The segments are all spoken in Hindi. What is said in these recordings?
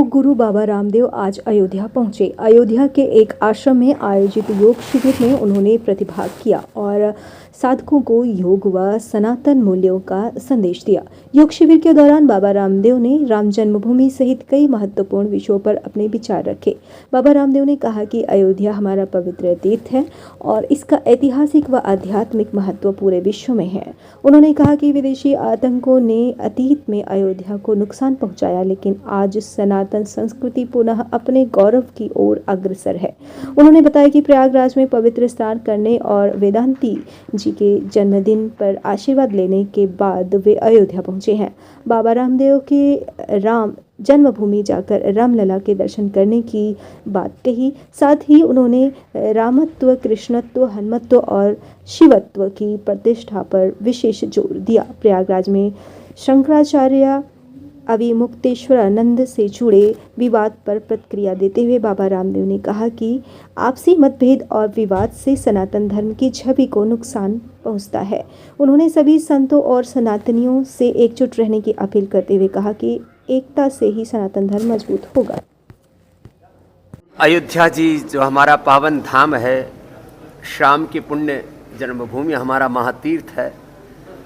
योग गुरु बाबा रामदेव आज अयोध्या पहुंचे। अयोध्या के एक आश्रम में आयोजित योग शिविर में उन्होंने प्रतिभाग किया और साधकों को योग व सनातन मूल्यों का संदेश दिया। योग शिविर के दौरान बाबा रामदेव ने राम जन्मभूमि सहित कई महत्वपूर्ण विषयों पर अपने विचार रखे। बाबा रामदेव ने कहा कि अयोध्या हमारा पवित्र तीर्थ है और इसका ऐतिहासिक व आध्यात्मिक महत्व पूरे विश्व में है। उन्होंने कहा कि विदेशी आतंकों ने अतीत में अयोध्या को नुकसान पहुंचाया, लेकिन आज सनातन संस्कृति पुनः अपने गौरव की ओर अग्रसर है। उन्होंने बताया कि प्रयागराज में पवित्र स्नान करने और वेदांती जी के जन्मदिन पर आशीर्वाद लेने के बाद वे अयोध्या पहुंचे हैं। बाबा रामदेव के राम जन्मभूमि जाकर रामलला के दर्शन करने की बात कही। साथ ही उन्होंने रामत्व, कृष्णत्व, हनुमत्व और शिवत्व की प्रतिष्ठा पर विशेष जोर दिया। प्रयागराज में शंकराचार्य अविमुक्तेश्वरानंद से जुड़े विवाद पर प्रतिक्रिया देते हुए बाबा रामदेव ने कहा कि आपसी मतभेद और विवाद से सनातन धर्म की छवि को नुकसान पहुंचता है। उन्होंने सभी संतों और सनातनियों से एकजुट रहने की अपील करते हुए कहा कि एकता से ही सनातन धर्म मजबूत होगा। अयोध्या जी जो हमारा पावन धाम है, श्याम की पुण्य जन्मभूमि, हमारा महातीर्थ है,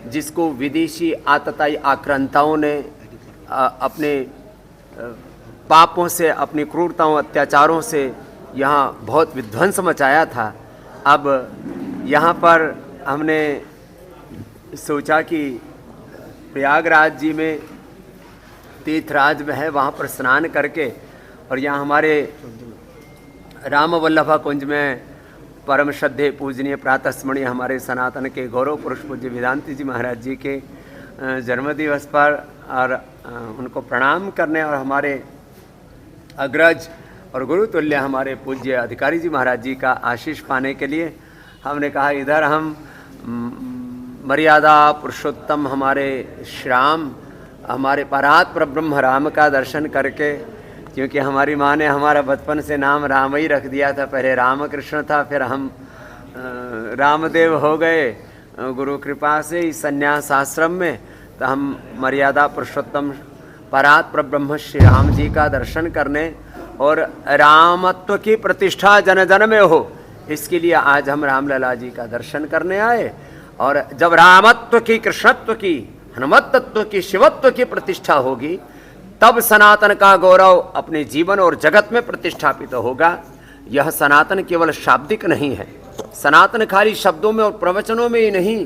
जिसको विदेशी आतताई आक्रांताओं ने अपने पापों से, अपनी क्रूरताओं, अत्याचारों से यहाँ बहुत विध्वंस मचाया था। अब यहाँ पर हमने सोचा कि प्रयागराज जी में तीर्थराज में है, वहाँ पर स्नान करके और यहाँ हमारे राम वल्लभा कुंज में परम श्रद्धेय पूजनीय प्रातः स्मरणीय हमारे सनातन के गौरव पुरुष पूज्य वेदांती जी महाराज जी के जन्मदिवस पर और उनको प्रणाम करने और हमारे अग्रज और गुरुतुल्य हमारे पूज्य अधिकारी जी महाराज जी का आशीष पाने के लिए हमने कहा इधर हम मर्यादा पुरुषोत्तम हमारे श्याम, हमारे परात परब्रह्म राम का दर्शन करके, क्योंकि हमारी माँ ने हमारा बचपन से नाम राम ही रख दिया था। पहले रामकृष्ण था, फिर हम रामदेव हो गए गुरु कृपा से इस संन्यास आश्रम में। तो हम मर्यादा पुरुषोत्तम परात परब्रह्म श्री राम जी का दर्शन करने और रामत्व की प्रतिष्ठा जन जन में हो, इसके लिए आज हम रामलला जी का दर्शन करने आए। और जब रामत्व की, कृष्णत्व की, हनुमत्व की, शिवत्व की प्रतिष्ठा होगी, तब सनातन का गौरव अपने जीवन और जगत में प्रतिष्ठापित होगा। यह सनातन केवल शाब्दिक नहीं है, सनातन खाली शब्दों में और प्रवचनों में ही नहीं,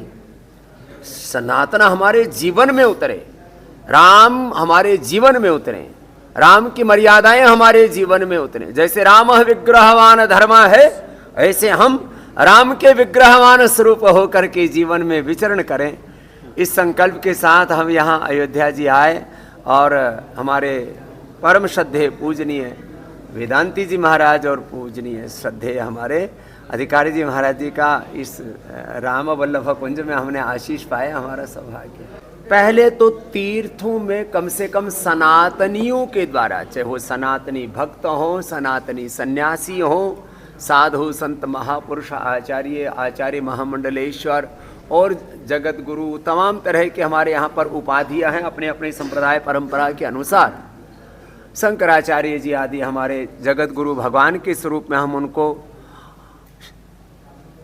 सनातन हमारे जीवन में उतरे, राम हमारे जीवन में उतरे, राम की मर्यादाएं हमारे जीवन में उतरे। जैसे राम विग्रहवान धर्म है, ऐसे हम राम के विग्रहवान स्वरूप होकर के जीवन में विचरण करें। इस संकल्प के साथ हम यहाँ अयोध्या जी आए और हमारे परम श्रद्धेय पूजनीय वेदांती जी महाराज और पूजनीय श्रद्धेय हमारे अधिकारी जी महाराज जी का इस राम वल्लभ कुंज में हमने आशीष पाया, हमारा सौभाग्य। पहले तो तीर्थों में कम से कम सनातनियों के द्वारा, चाहे वो सनातनी भक्त हों, सनातनी सन्यासी हों, साधु संत महापुरुष आचार्य महामंडलेश्वर और जगत गुरु, तमाम तरह के हमारे यहाँ पर उपाधियाँ हैं अपने अपने संप्रदाय परंपरा के अनुसार। शंकराचार्य जी आदि हमारे जगत गुरु भगवान के स्वरूप में हम उनको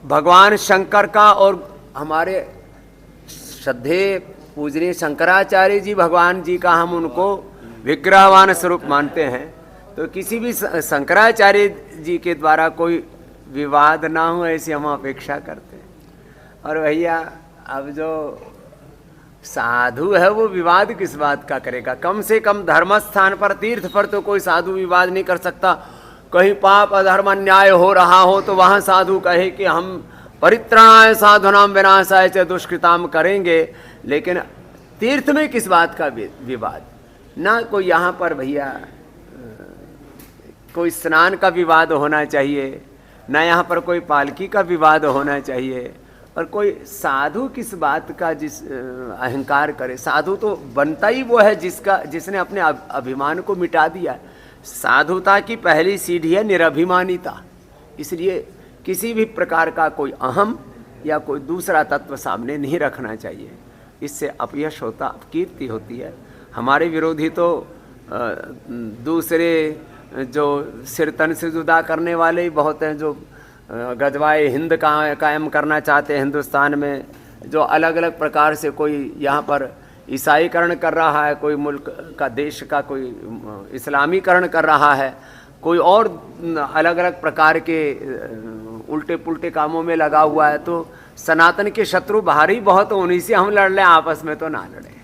भगवान शंकर का और हमारे श्रद्धेय पूजनीय शंकराचार्य जी भगवान जी का हम उनको विग्रहवान स्वरूप मानते हैं। तो किसी भी शंकराचार्य जी के द्वारा कोई विवाद ना हो, ऐसी हम अपेक्षा करते हैं। और भैया अब जो साधु है वो विवाद किस बात का करेगा? कम से कम धर्म स्थान पर, तीर्थ पर तो कोई साधु विवाद नहीं कर सकता। कहीं पाप अधर्म अन्याय हो रहा हो तो वहाँ साधु कहे कि हम परित्राणाय साधुनाम विनाशाय च दुष्कृताम करेंगे, लेकिन तीर्थ में किस बात का विवाद? ना कोई यहाँ पर भैया कोई स्नान का विवाद होना चाहिए, ना यहाँ पर कोई पालकी का विवाद होना चाहिए, और कोई साधु किस बात का जिस अहंकार करे। साधु तो बनता ही वो है जिसने अपने अभिमान को मिटा दिया। साधुता की पहली सीढ़ी है निरभिमानिता। इसलिए किसी भी प्रकार का कोई अहम या कोई दूसरा तत्व सामने नहीं रखना चाहिए, इससे अपयश होता, अपकीर्ति होती है। हमारे विरोधी तो दूसरे जो सिर तन से जुदा करने वाले ही बहुत हैं, जो गजवाए हिंद कायम करना चाहते हैं हिंदुस्तान में, जो अलग अलग प्रकार से कोई यहाँ पर ईसाईकरण कर रहा है, कोई मुल्क का देश का कोई इस्लामीकरण कर रहा है, कोई और अलग अलग प्रकार के उल्टे पुल्टे कामों में लगा हुआ है। तो सनातन के शत्रु बाहर ही बहुत, उन्हीं से हम लड़ लें, आपस में तो ना लड़ें।